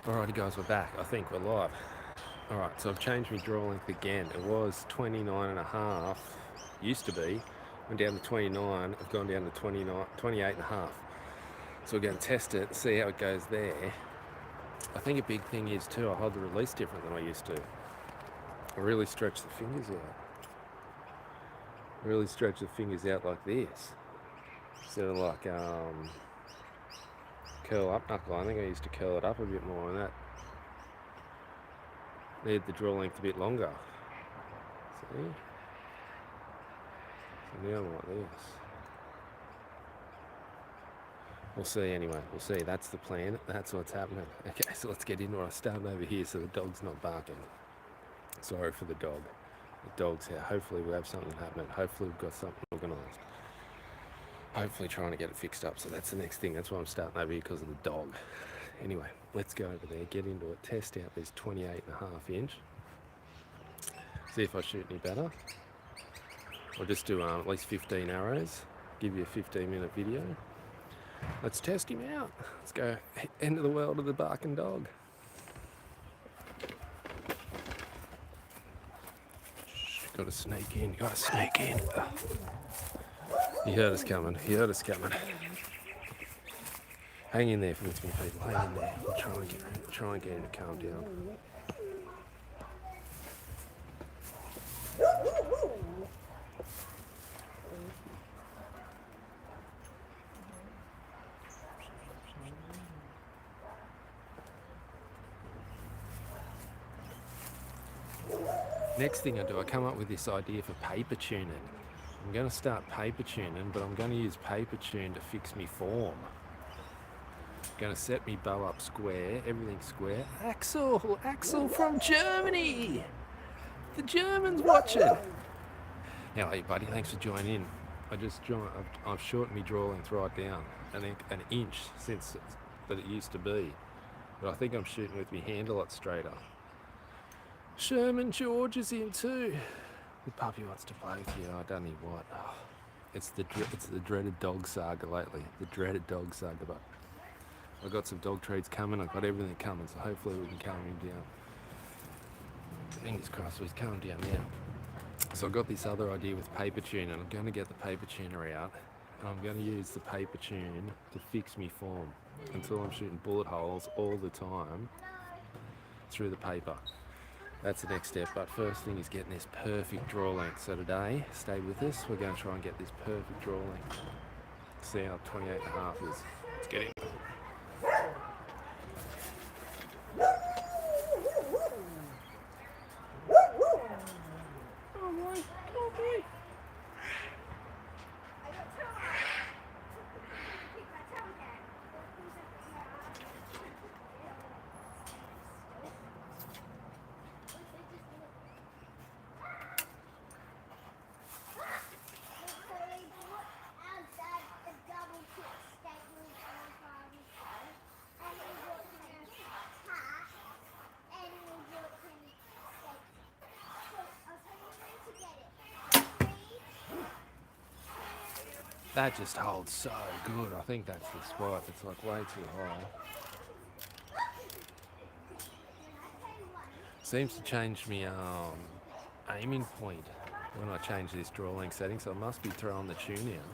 Alrighty guys, we're back. I think we're live. Alright, so I've changed my draw length again. It was 29 and a half, used to be. Went down to 29, I've gone down to 29, 28 and a half. So we're going to test it, see how it goes there. I think a big thing is too, I hold the release different than I used to. I really stretch the fingers out. I really stretch the fingers out like this. Instead of like curl up knuckle. I think I used to curl it up a bit more, and that made the draw length a bit longer. See? So now I'm like this. We'll see anyway. We'll see. That's the plan. That's what's happening. Okay, so let's get into it. I started over here so the dog's not barking. Sorry for the dog. The dog's here. Hopefully we'll have something happening. Hopefully we've got something organised. Hopefully trying to get it fixed up. So that's the next thing. That's why I'm starting over here, because of the dog. Anyway, let's go over there, get into it, test out this 28 and a half inch. See if I shoot any better. I'll just do at least 15 arrows. Give you a 15-minute video. Let's test him out. Let's go end of the world of the barking dog. Got to sneak in, got to sneak in. He heard us coming, he heard us coming. Hang in there for me, people, hang in there. We'll try and get him to calm down. Next thing I do, I come up with this idea for paper tuning. I'm going to start paper tuning, but I'm going to use paper tune to fix me form. Going to set me bow up square, everything square. Axel from Germany. The Germans watching. How are you, buddy? Thanks for joining in. I've shortened my draw length right down an inch since that it used to be, but I think I'm shooting with my hand a lot straighter. Sherman George is in too. The puppy wants to play with you. I don't know what. Oh, it's the dreaded dog saga lately. The dreaded dog saga, but I've got some dog treats coming. I've got everything coming, so hopefully we can calm him down. Fingers crossed, he's calmed down now. So I've got this other idea with paper tune, and I'm going to get the paper tuner out, and I'm going to use the paper tune to fix me form until I'm shooting bullet holes all the time through the paper. That's the next step, but first thing is getting this perfect draw length. So today, stay with us, we're going to try and get this perfect draw length. See how 28 and a half is. Let's get it. That just holds so good. I think that's the spot. It's like way too high. Seems to change me aiming point when I change this draw length setting, so I must be throwing the tune out.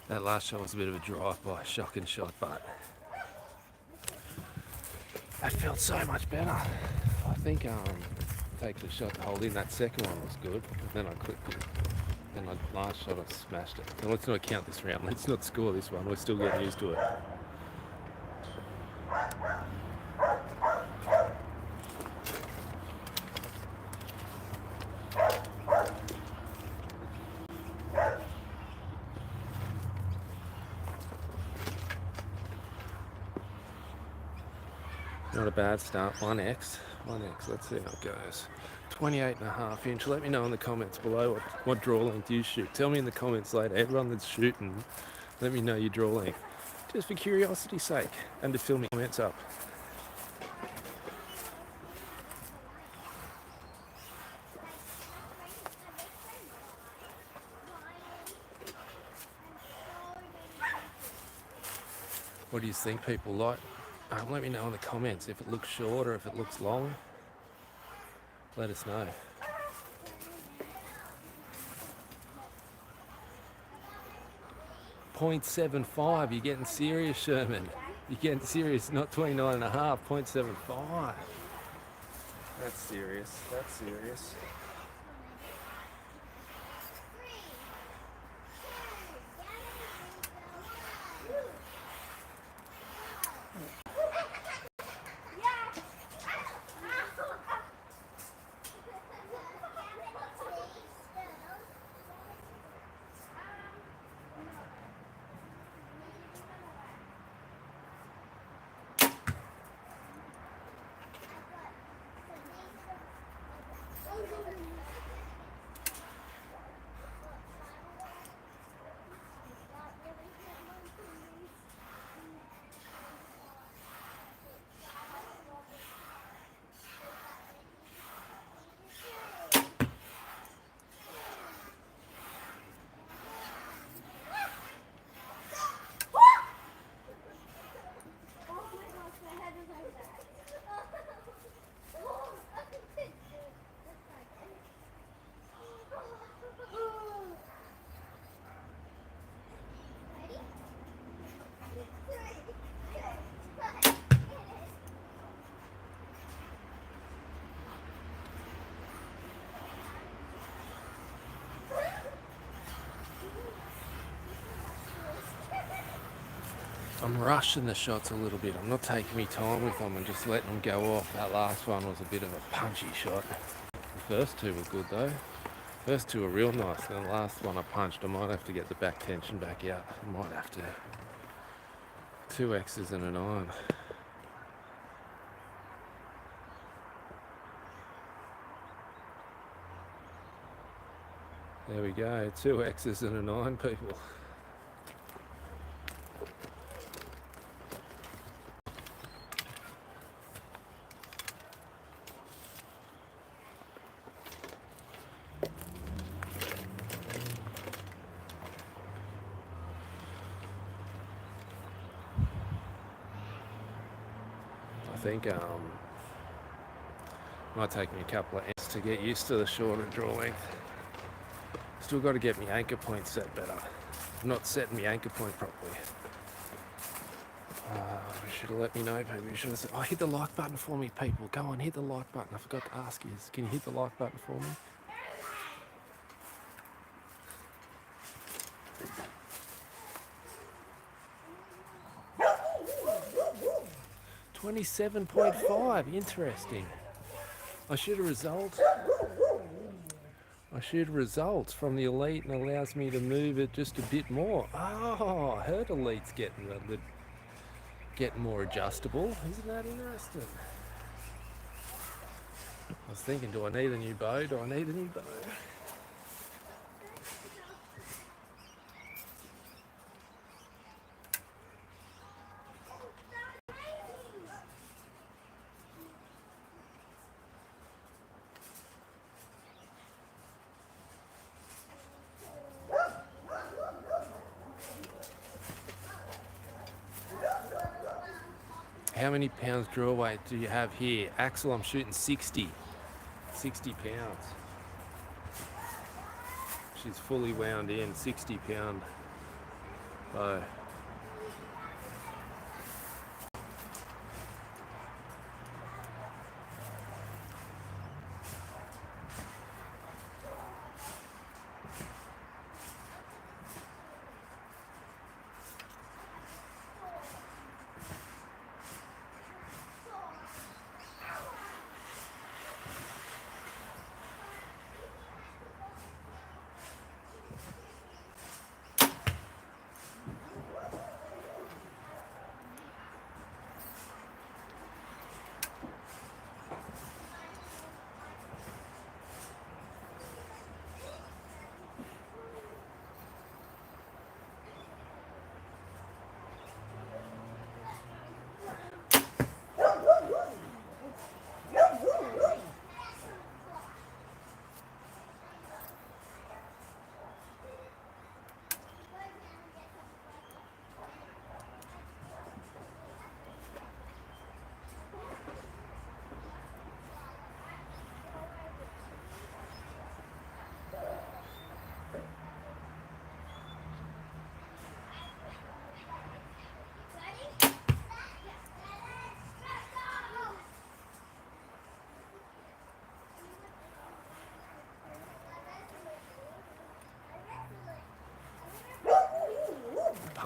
That last shot was a bit of a drive-by, shocking shot, but that felt so much better. I think take the shot to hold in. That second one was good, and then I clipped it. Then my last shot I smashed it. Now let's not count this round. Let's not score this one. We're still getting used to it. Not a bad start. 1x. Let's see how it goes. 28.5 inch. Let me know in the comments below what draw length you shoot. Tell me in the comments later. Everyone that's shooting, let me know your draw length. Just for curiosity's sake. And to fill me comments up. What do you think, people? Like, let me know in the comments if it looks short or if it looks long. Let us know. .75. You're getting serious, Sherman. You're getting serious. Not 29.5. .75. That's serious. That's serious. I'm rushing the shots a little bit. I'm not taking my time with them and just letting them go off. That last one was a bit of a punchy shot. The first two were good though. First two were real nice. And the last one I punched, I might have to get the back tension back out. I might have to. 2 X's and a 9. There we go. 2 X's and a 9, people. I think might take me a couple of F's to get used to the shorter draw length. Still got to get my anchor point set better. I'm not setting my anchor point properly. You should have let me know, people. You should have said, oh, hit the like button for me, people. Go on, hit the like button. I forgot to ask you. Can you hit the like button for me? $27.5. Interesting. I shoot results from the elite and allows me to move it just a bit more. Oh, I heard elite's getting more adjustable. Isn't that interesting? I was thinking, do I need a new bow? How many pounds draw weight do you have here? Axel, I'm shooting 60 pounds. She's fully wound in, 60 pound bow.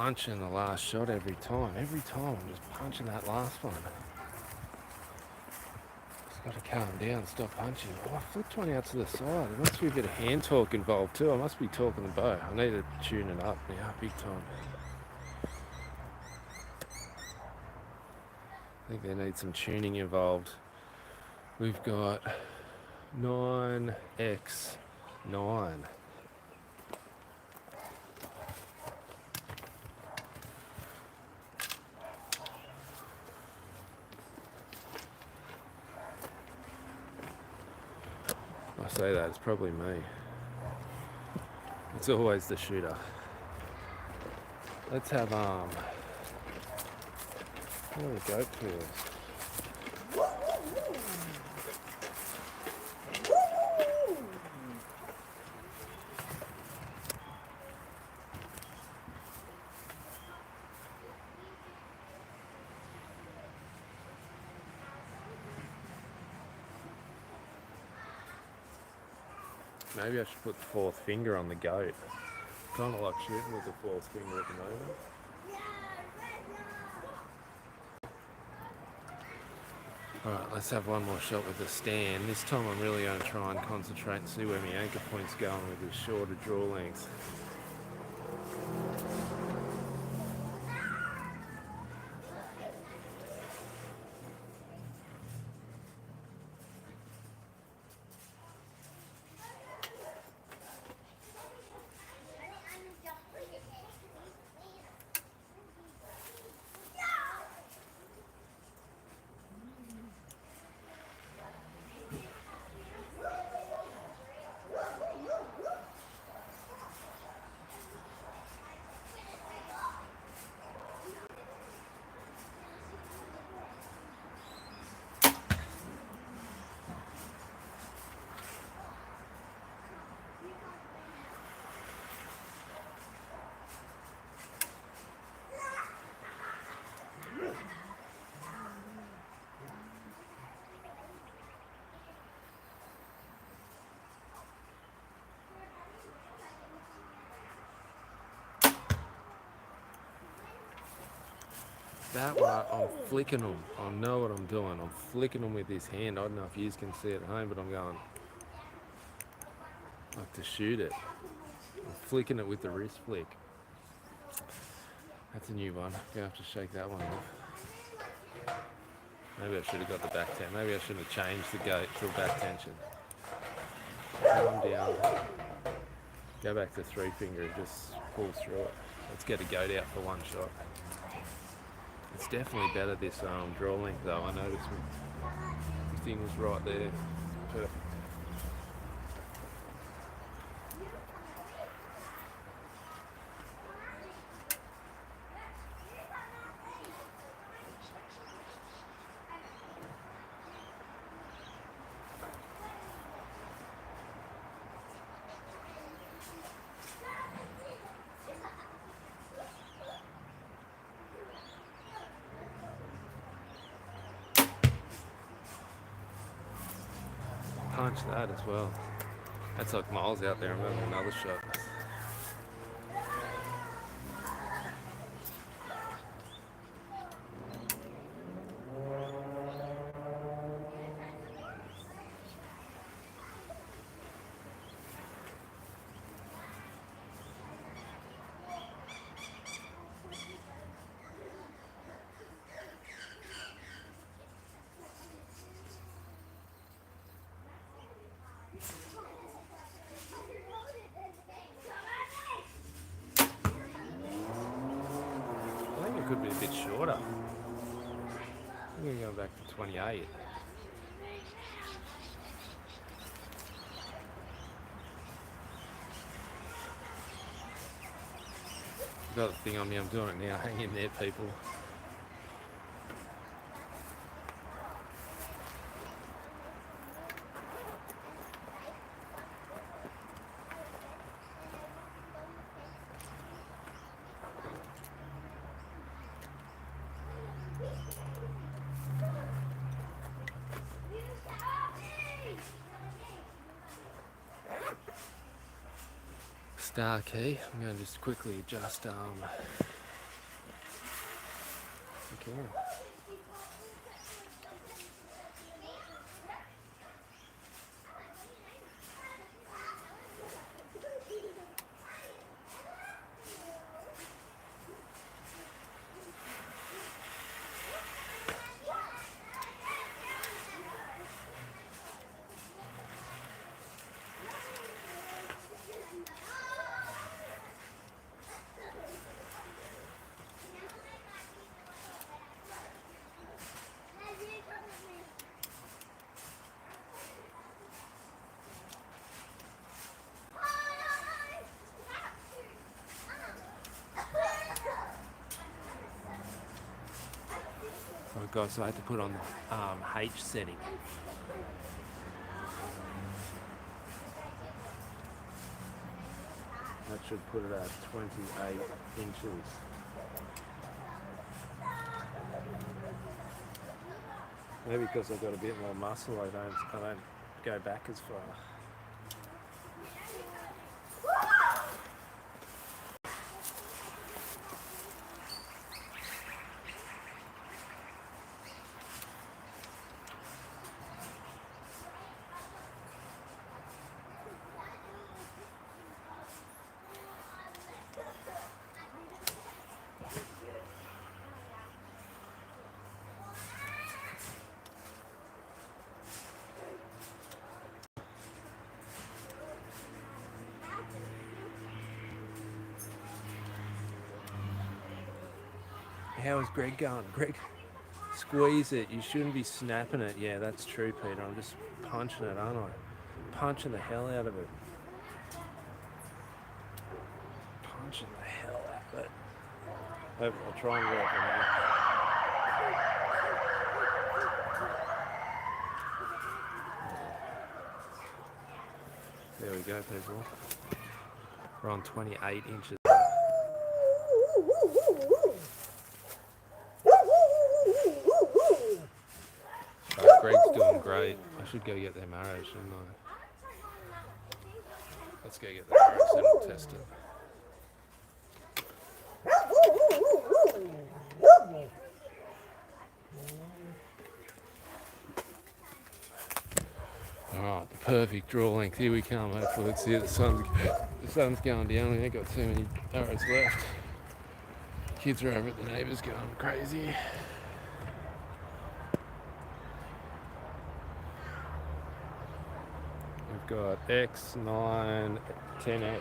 punching the last shot every time. Every time I'm just punching that last one. Just got to calm down, stop punching. Oh, I flipped one out to the side. There must be a bit of hand torque involved too. I must be torquing the bow. I need to tune it up now, big time. I think there needs some tuning involved. We've got 9x9. I say that, it's probably me. It's always the shooter. Let's have what are the goat pills? Maybe I should put the fourth finger on the goat. Kind of like shooting with the fourth finger at the moment. Alright, let's have one more shot with the stand. This time I'm really going to try and concentrate and see where my anchor point's going with this shorter draw length. That one, I'm flicking them. I know what I'm doing. I'm flicking them with this hand. I don't know if you can see it at home, but I'm going like to shoot it. I'm flicking it with the wrist flick. That's a new one. I'm going to have to shake that one off. Maybe I should have got the back tension. Maybe I should have changed the goat to back tension. Calm down. Go back to three finger and just pull through it. Let's get a goat out for one shot. It's definitely better this draw length though. I noticed the thing was right there. Perfect. Punch that as well. That's like miles out there. I'm having another shot. Could be a bit shorter. I'm going to go back to 28. Got the thing on me, I'm doing it now. Hang in there, people. Star key. I'm going to just quickly adjust guys, so I had to put on the H setting. That should put it at 28 inches. Maybe because I've got a bit more muscle, I don't go back as far. How is Greg going? Greg, squeeze it. You shouldn't be snapping it. Yeah, that's true, Peter. I'm just punching it, aren't I? Punching the hell out of it. Punching the hell out of it. I'll try and work it out. There we go, people. We're on 28 inches. Greg's doing great. I should go get them arrows, shouldn't I? Let's go get the arrows and we'll test it. Alright, the perfect draw length. Here we come. Hopefully, let's see it. The sun's going down. We ain't got too many arrows left. Kids are over at the neighbours going crazy. We've got X, 9, 10X.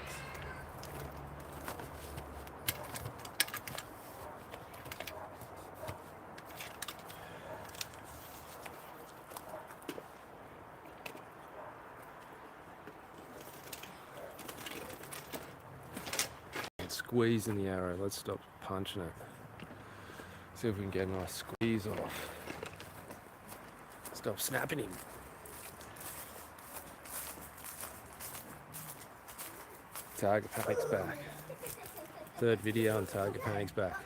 Squeezing the arrow. Let's stop punching it. See if we can get a nice squeeze off. Stop snapping him. Target panic's back. Third video on target panic's back.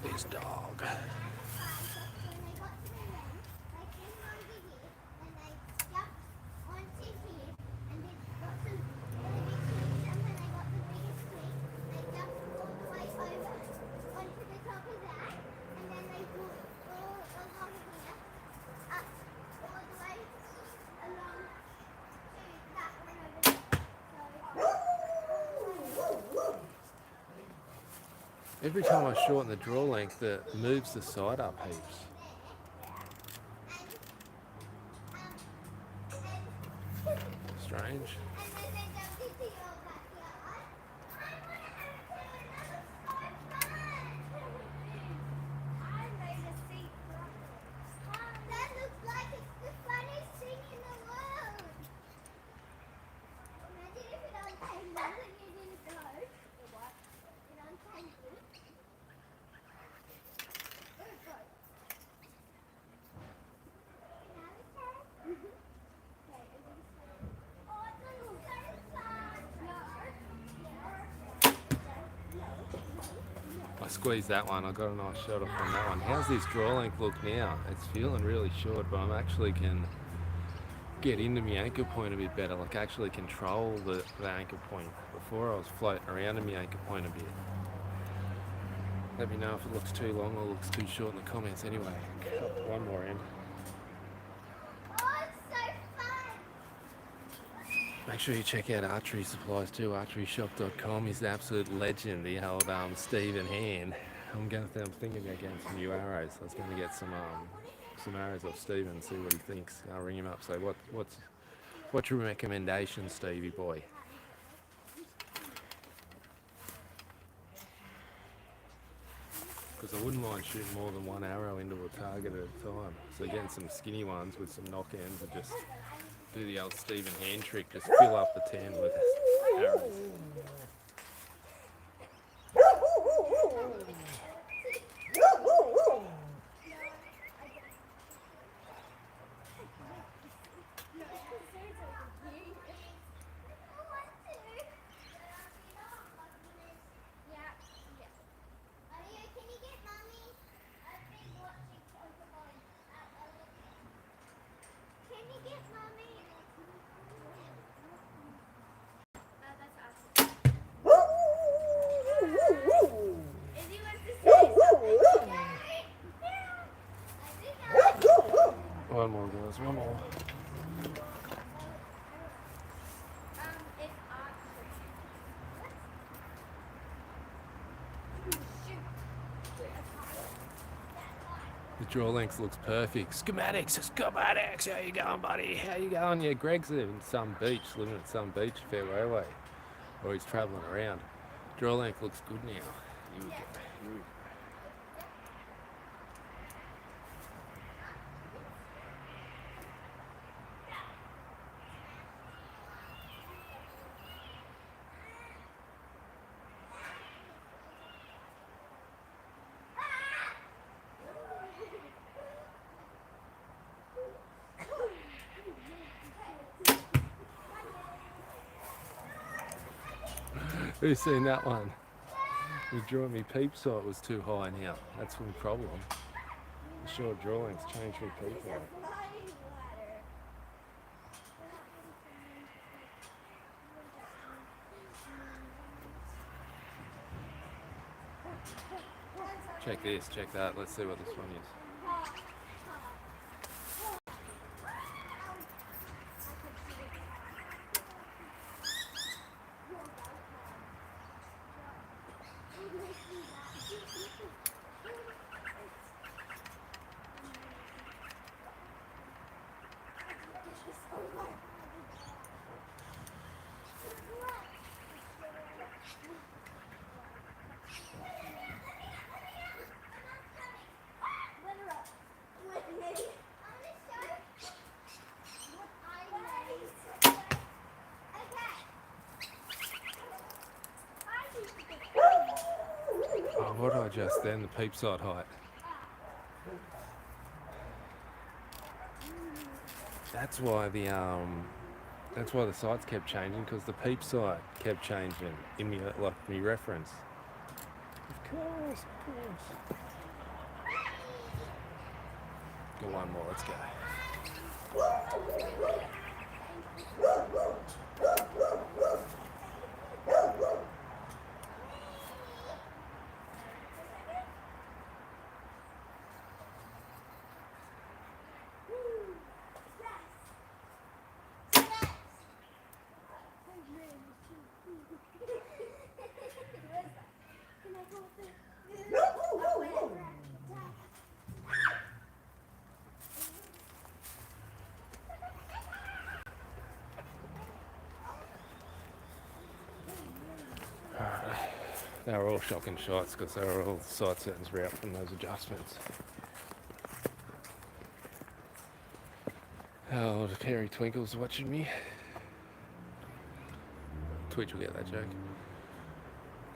This dog. Every time I shorten the draw length, it moves the side up heaps. Strange. I squeezed that one. I got a nice shot off on that one. How's this draw length look now? It's feeling really short, but I actually can get into my anchor point a bit better, like actually control the anchor point. Before I was floating around in my anchor point a bit. Let me know if it looks too long or looks too short in the comments anyway. One more end. Make sure you check out Archery Supplies too. Archeryshop.com. He's the absolute legend, the old Stephen Hand. I'm thinking about getting some new arrows. I was going to get some arrows off Stephen, see what he thinks. I'll ring him up. Say, what's your recommendation, Stevie boy? because I wouldn't mind shooting more than one arrow into a target at a time. So getting some skinny ones with some knock ends and just do the old Stephen hand trick, just fill up the 10 with arrows. One more, girls, one more. The draw length looks perfect. Schematics, how you going, buddy? How you going? Yeah, Greg's living at some beach, fair way away. Or he's travelling around. Draw length looks good now. Here we go. Who's seen that one? You drew me peep sight was too high now. That's my problem. The short drawings change me peep sight. Check this, check that. Let's see what this one is. What did I just then? The peep sight height. That's why the sights kept changing, because the peep sight kept changing in me, like me reference. Of course. Go one more. Let's go. They were all shocking shots because they were all sight settings were out from those adjustments. Oh, the Perry Twinkle's watching me. Twitch will get that joke.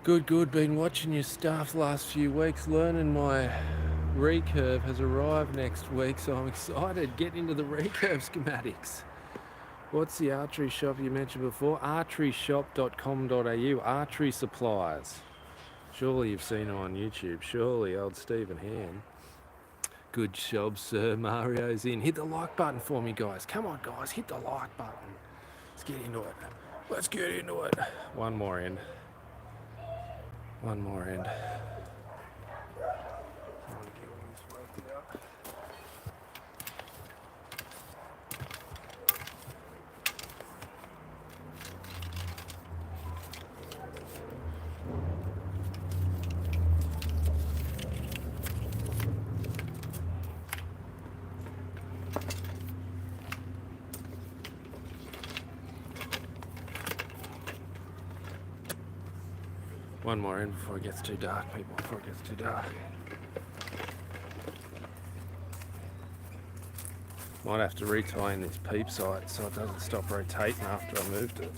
Good. Been watching your stuff last few weeks. Learning my recurve has arrived next week, so I'm excited. Get into the recurve schematics. What's the archery shop you mentioned before? archeryshop.com.au. Archery supplies. Surely you've seen him on YouTube. Surely, old Stephen Hand. Good job, sir. Mario's in. Hit the like button for me, guys. Come on, guys. Hit the like button. Let's get into it. One more end. One more in before it gets too dark, people. Might have to retie in this peep sight so it doesn't stop rotating after I moved it.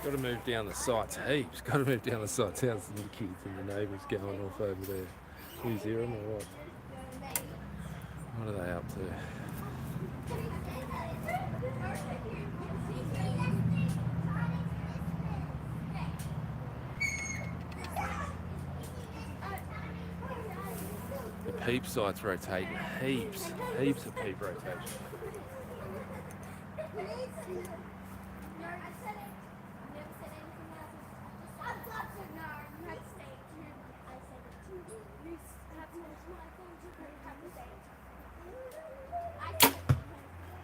Got to move down the sights heaps. Got to move down the sights. How's the kids and the neighbours going off over there? Can you hear them or what? What are they up to? The peep sight's rotating heaps of peep rotation.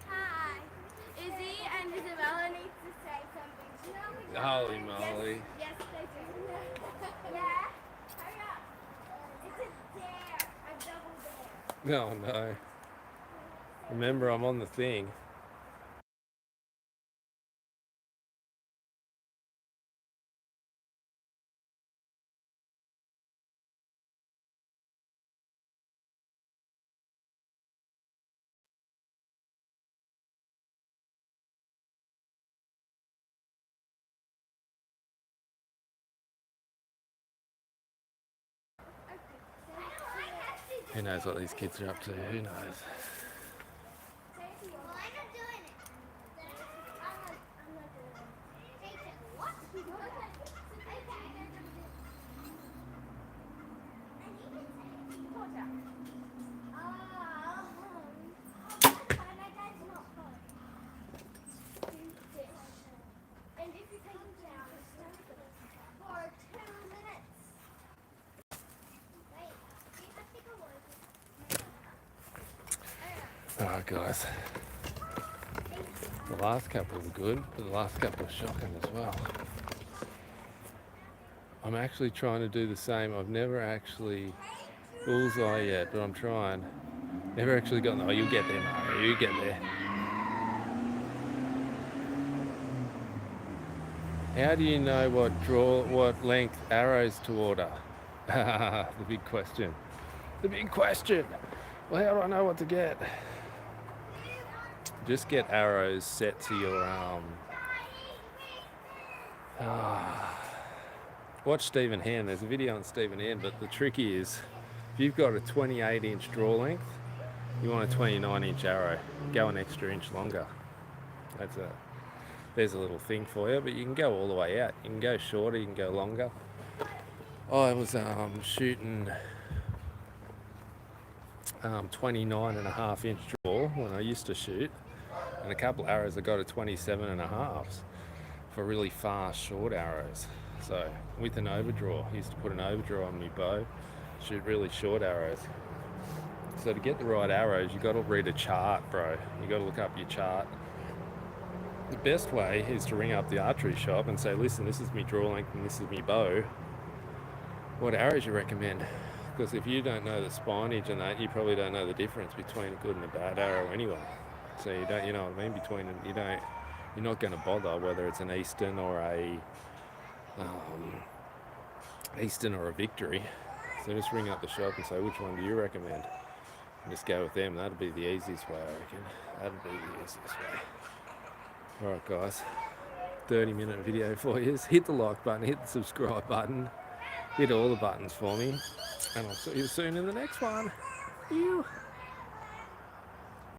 Hi. Izzy and Isabella need to say something. Holy moly. Yes, they do. Yeah? Hurry up. It's a dare. A double dare. Oh no. Remember, I'm on the thing. Who knows what these kids are up to? Who knows? Well, I'm not doing it. I'm not doing it. Take it. What? And if you take it down, for 2 minutes. Wait, I think I Alright guys. The last couple were good, but the last couple were shocking as well. I'm actually trying to do the same. I've never actually bullseye yet, but I'm trying. Never actually gotten. Oh, you'll get there, Mario. You get there. How do you know what length arrows to order? The big question. The big question. Well, how do I know what to get? Just get arrows set to your watch Stephen Hand. There's a video on Stephen Hand, but the trick is if you've got a 28-inch draw length, you want a 29-inch arrow. Go an extra inch longer. There's a little thing for you, but you can go all the way out. You can go shorter, you can go longer. I was shooting 29.5-inch draw when I used to shoot, and a couple arrows I got at 27.5s for really fast short arrows. So with an overdraw, I used to put an overdraw on my bow, shoot really short arrows. So to get the right arrows, you got to read a chart, bro. You got to look up your chart. The best way is to ring up the archery shop and say, listen, this is my draw length and this is my bow. What arrows you recommend? Because if you don't know the spinage and that, you probably don't know the difference between a good and a bad arrow anyway. So you don't, you know what I mean? You're not going to bother whether it's an Eastern or a Victory. So just ring up the shop and say, which one do you recommend? And just go with them. That'll be the easiest way, I reckon. That'll be the easiest way. Alright guys, 30-minute video for you. Hit the like button, hit the subscribe button, hit all the buttons for me, and I'll see you soon in the next one. Ew.